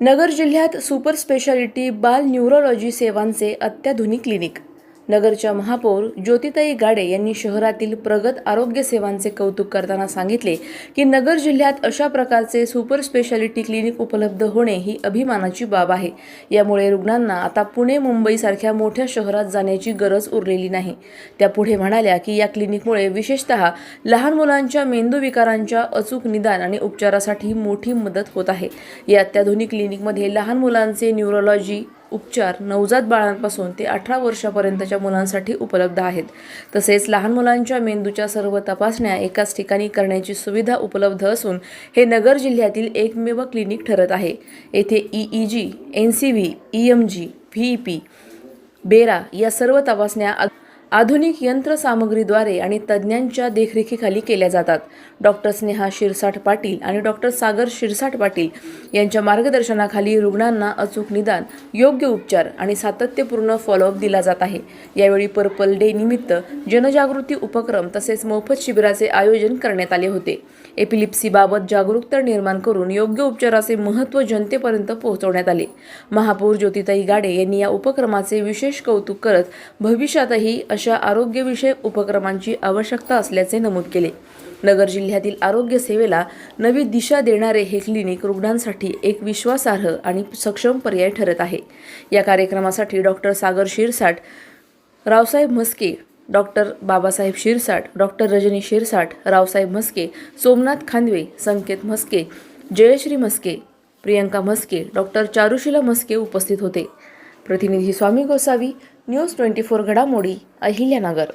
नगर जिल्ह्यात super speciality बाल neurology सेवांचे अत्याधुनिक क्लिनिक। नगरच्या महापौर ज्योतिताई गाडे यांनी शहरातील प्रगत आरोग्य सेवांचे कौतुक करताना सांगितले की नगर जिल्ह्यात अशा प्रकारचे सुपर स्पेशालिटी क्लिनिक उपलब्ध होणे ही अभिमानाची बाब आहे। यामुळे रुग्णांना आता पुणे मुंबई सारख्या मोठ्या शहरात जाण्याची गरज उरलेली नाही। त्या पुढे म्हणाल्या की या क्लिनिकमुळे विशेषतः लहान मुलांच्या मेंदू विकारांच्या अचूक निदान आणि उपचारासाठी मोठी मदत होत आहे। या अत्याधुनिक क्लिनिकमध्ये लहान मुलांचे न्यूरोलॉजी उपचार नवजात बाळांपासून ते 18 वर्षापर्यंतच्या मुलांसाठी उपलब्ध आहेत। तसेच लहान मुलांच्या मेंदूच्या सर्व तपासण्या एकाच ठिकाणी करण्याची सुविधा उपलब्ध असून हे नगर जिल्ह्यातील एकमेव क्लिनिक ठरत आहे। येथे EEG, NCV, EMG, VEP, बेरा या सर्व तपासण्या आधुनिक यंत्रसामग्रीद्वारे आणि तज्ज्ञांच्या देखरेखीखाली केल्या जातात। डॉक्टर स्नेहा शिरसाट पाटील आणि डॉक्टर सागर शिरसाट पाटील यांच्या मार्गदर्शनाखाली रुग्णांना अचूक निदान, योग्य उपचार आणि सातत्यपूर्ण फॉलोअप दिला जात आहे। यावेळी पर्पल डे निमित्त जनजागृती उपक्रम तसेच मोफत शिबिराचे आयोजन करण्यात आले होते। एपिलिप्सीबाबत जागरूकता निर्माण करून योग्य उपचाराचे महत्त्व जनतेपर्यंत पोहोचवण्यात आले। महापौर ज्योतिताई गाडे यांनी या उपक्रमाचे विशेष कौतुक करत भविष्यातही अशा आरोग्यविषयक उपक्रमांची आवश्यकता असल्याचे नमूद केले। नगर जिल्ह्यातील आरोग्य सेवेला नवी दिशा देणारे हे क्लिनिक रुग्णांसाठी एक विश्वासार्ह आणि सक्षम पर्याय ठरत आहे। या कार्यक्रमासाठी डॉक्टर सागर शिरसाट, रावसाहेब म्हस्के, डॉक्टर बाबासाहेब शिरसाट, डॉक्टर रजनी शिरसाट, रावसाहेब म्हस्के, सोमनाथ खांदवे, संकेत म्हस्के, जयश्री म्हस्के, प्रियंका म्हस्के, डॉक्टर चारुशीला म्हस्के उपस्थित होते। प्रतिनिधी स्वामी गोसावी, न्यूज 24 घडामोडी, अहिल्यानगर।